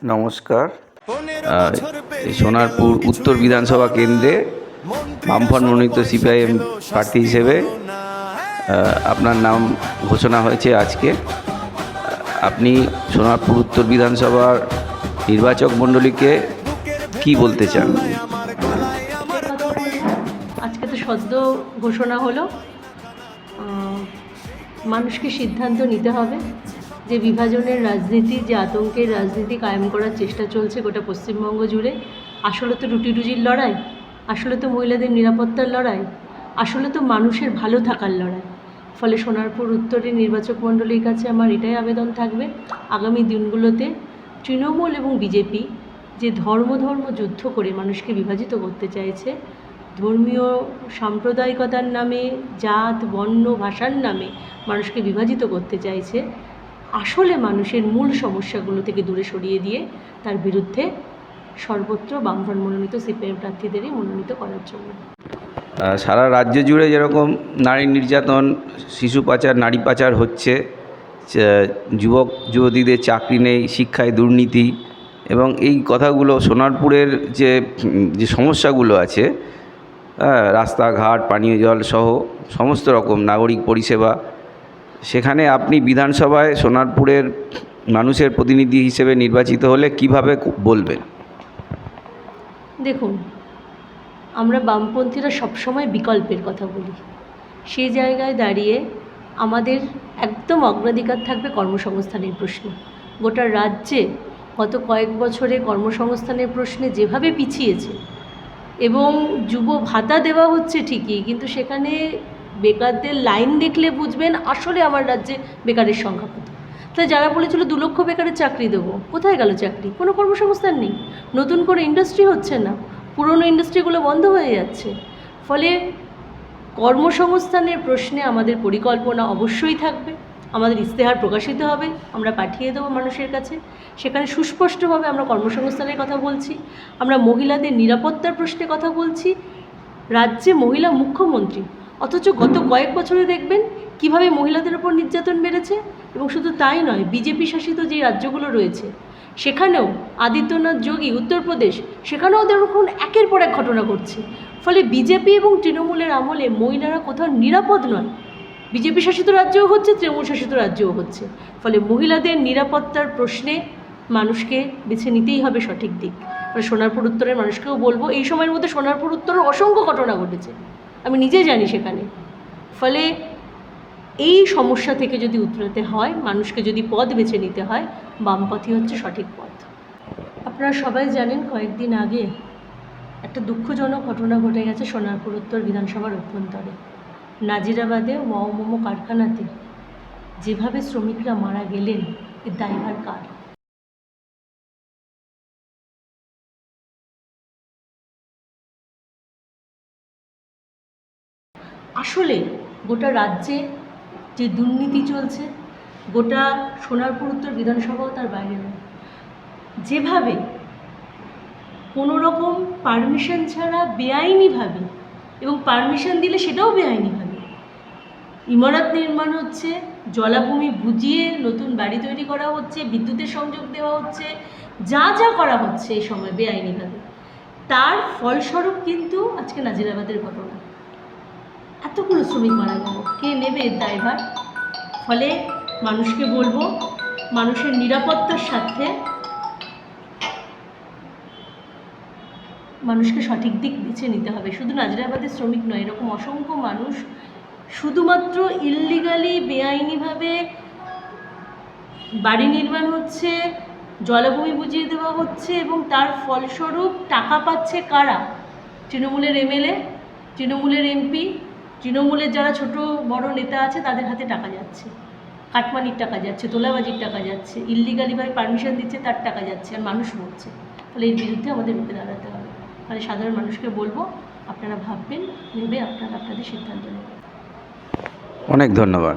নমস্কার। এই সোনারপুর উত্তর বিধানসভা কেন্দ্রে বামফ্রন্ট মনোনীত সিপিআইএম প্রার্থী হিসেবে আপনার নাম ঘোষণা হয়েছে আজকে। আপনি সোনারপুর উত্তর বিধানসভার নির্বাচক মণ্ডলীকে কি বলতে চান? আজকে তো সদ্য ঘোষণা হলো, মানুষকে সিদ্ধান্ত নিতে হবে যে বিভাজনের রাজনীতি, যে আতঙ্কের রাজনীতি কায়েম করার চেষ্টা চলছে গোটা পশ্চিমবঙ্গ জুড়ে, আসলে তো রুটি রুজির লড়াই, আসলে তো মহিলাদের নিরাপত্তার লড়াই, আসলে তো মানুষের ভালো থাকার লড়াই। ফলে সোনারপুর উত্তরের নির্বাচক মণ্ডলীর কাছে আমার এটাই আবেদন থাকবে, আগামী দিনগুলোতে তৃণমূল এবং বিজেপি যে ধর্ম যুদ্ধ করে মানুষকে বিভাজিত করতে চাইছে, ধর্মীয় সাম্প্রদায়িকতার নামে, জাত বর্ণ ভাষার নামে মানুষকে বিভাজিত করতে চাইছে, আসলে মানুষের মূল সমস্যাগুলো থেকে দূরে সরিয়ে দিয়ে তার বিরুদ্ধে সর্বত্র বামফ্রন্ট মনোনীত সিপিআইএম প্রার্থীদেরই মনোনীত করার জন্য। সারা রাজ্য জুড়ে যেরকম নারী নির্যাতন, শিশু পাচার, নারী পাচার হচ্ছে, যুবক যুবতীদের চাকরি নেই, শিক্ষায় দুর্নীতি, এবং এই কথাগুলো সোনারপুরের যে সমস্যাগুলো আছে, রাস্তাঘাট, পানীয় জল সহ সমস্ত রকম নাগরিক পরিষেবা, সেখানে আপনি বিধানসভায় সোনারপুরের মানুষের প্রতিনিধি হিসেবে নির্বাচিত হলে কিভাবে বলবেন? দেখুন, আমরা বামপন্থীরা সবসময় বিকল্পের কথা বলি। সেই জায়গায় দাঁড়িয়ে আমাদের একদম অগ্রাধিকার থাকবে কর্মসংস্থানের প্রশ্নে। গোটা রাজ্যে গত কয়েক বছরে কর্মসংস্থানের প্রশ্নে যেভাবে পিছিয়েছে, এবং যুব ভাতা দেওয়া হচ্ছে ঠিকই, কিন্তু সেখানে বেকারদের লাইন দেখলে বুঝবেন আসলে আমার রাজ্যে বেকারের সংখ্যা কত। তাই যারা বলেছিল 2 লক্ষ বেকারের চাকরি দেবো, কোথায় গেল চাকরি? কোনো কর্মসংস্থান নেই, নতুন করে ইন্ডাস্ট্রি হচ্ছে না, পুরনো ইন্ডাস্ট্রিগুলো বন্ধ হয়ে যাচ্ছে। ফলে কর্মসংস্থানের প্রশ্নে আমাদের পরিকল্পনা অবশ্যই থাকবে, আমাদের ইশতেহার প্রকাশিত হবে, আমরা পাঠিয়ে দেবো মানুষের কাছে, সেখানে সুস্পষ্টভাবে আমরা কর্মসংস্থানের কথা বলছি, আমরা মহিলাদের নিরাপত্তার প্রশ্নে কথা বলছি। রাজ্যে মহিলা মুখ্যমন্ত্রী, অথচ গত কয়েক বছরে দেখবেন কিভাবে মহিলাদের ওপর নির্যাতন বেড়েছে। এবং শুধু তাই নয়, বিজেপি শাসিত যে রাজ্যগুলো রয়েছে সেখানেও আদিত্যনাথ যোগী উত্তরপ্রদেশ, সেখানেও দেখুন একের পর এক ঘটনা ঘটছে। ফলে বিজেপি এবং তৃণমূলের আমলে মহিলারা কোথাও নিরাপদ নয়, বিজেপি শাসিত রাজ্যও হচ্ছে, তৃণমূল শাসিত রাজ্যও হচ্ছে। ফলে মহিলাদের নিরাপত্তার প্রশ্নে মানুষকে বেছে নিতেই হবে সঠিক দিক। সোনারপুর উত্তরের মানুষকেও বলবো, এই সময়ের মধ্যে সোনারপুর উত্তরের অসংখ্য ঘটনা ঘটেছে, আমি নিজেই জানি সেখানে। ফলে এই সমস্যা থেকে যদি উতরাতে হয়, মানুষকে যদি পথ বেছে নিতে হয়, বামপথই হচ্ছে সঠিক পথ। আপনারা সবাই জানেন, কয়েকদিন আগে একটা দুঃখজনক ঘটনা ঘটে গেছে সোনারপুর উত্তর বিধানসভার অভ্যন্তরে। নাজিরাবাদে মোমো কারখানাতে যেভাবে শ্রমিকরা মারা গেলেন, এর দায়ভার কার? আসলে গোটা রাজ্যে যে দুর্নীতি চলছে, গোটা সোনারপুর উত্তর বিধানসভাও তার বাইরে নয়। যেভাবে কোনো রকম পারমিশন ছাড়া বেআইনিভাবে, এবং পারমিশন দিলে সেটাও বেআইনিভাবে ইমারত নির্মাণ হচ্ছে, জলাভূমি বুঝিয়ে নতুন বাড়ি তৈরি করা হচ্ছে, বিদ্যুতের সংযোগ দেওয়া হচ্ছে, যা যা করা হচ্ছে এই সময় বেআইনিভাবে, তার ফলস্বরূপ কিন্তু আজকে নাজিরাবাদের ঘটনা। এতগুলো শ্রমিক মারা গেল, কে নেবে এর দায়ভার? ফলে মানুষকে বলবো, মানুষের নিরাপত্তার স্বার্থে মানুষকে সঠিক দিক বেছে নিতে হবে। শুধু নাজিরাবাদের শ্রমিক নয়, এরকম অসংখ্য মানুষ শুধুমাত্র ইললিগালি, বেআইনিভাবে বাড়ি নির্মাণ হচ্ছে, জলাভূমি বুঝিয়ে দেওয়া হচ্ছে, এবং তার ফলস্বরূপ টাকা পাচ্ছে কারা? তৃণমূলের এমএলএ, তৃণমূলের এমপি, তৃণমূলের যারা ছোট বড় নেতা আছে, তাদের হাতে টাকা যাচ্ছে, কাটমানির টাকা যাচ্ছে, তোলাবাজির টাকা যাচ্ছে, ইললিগালিভাবে পারমিশন দিচ্ছে, তার টাকা যাচ্ছে, আর মানুষ মরছে। ফলে এর বিরুদ্ধে আমাদের রুখে দাঁড়াতে হবে। ফলে সাধারণ মানুষকে বলবো, আপনারা ভাববেন, ভেবে আপনারা আপনাদের সিদ্ধান্ত নেবেন। অনেক ধন্যবাদ।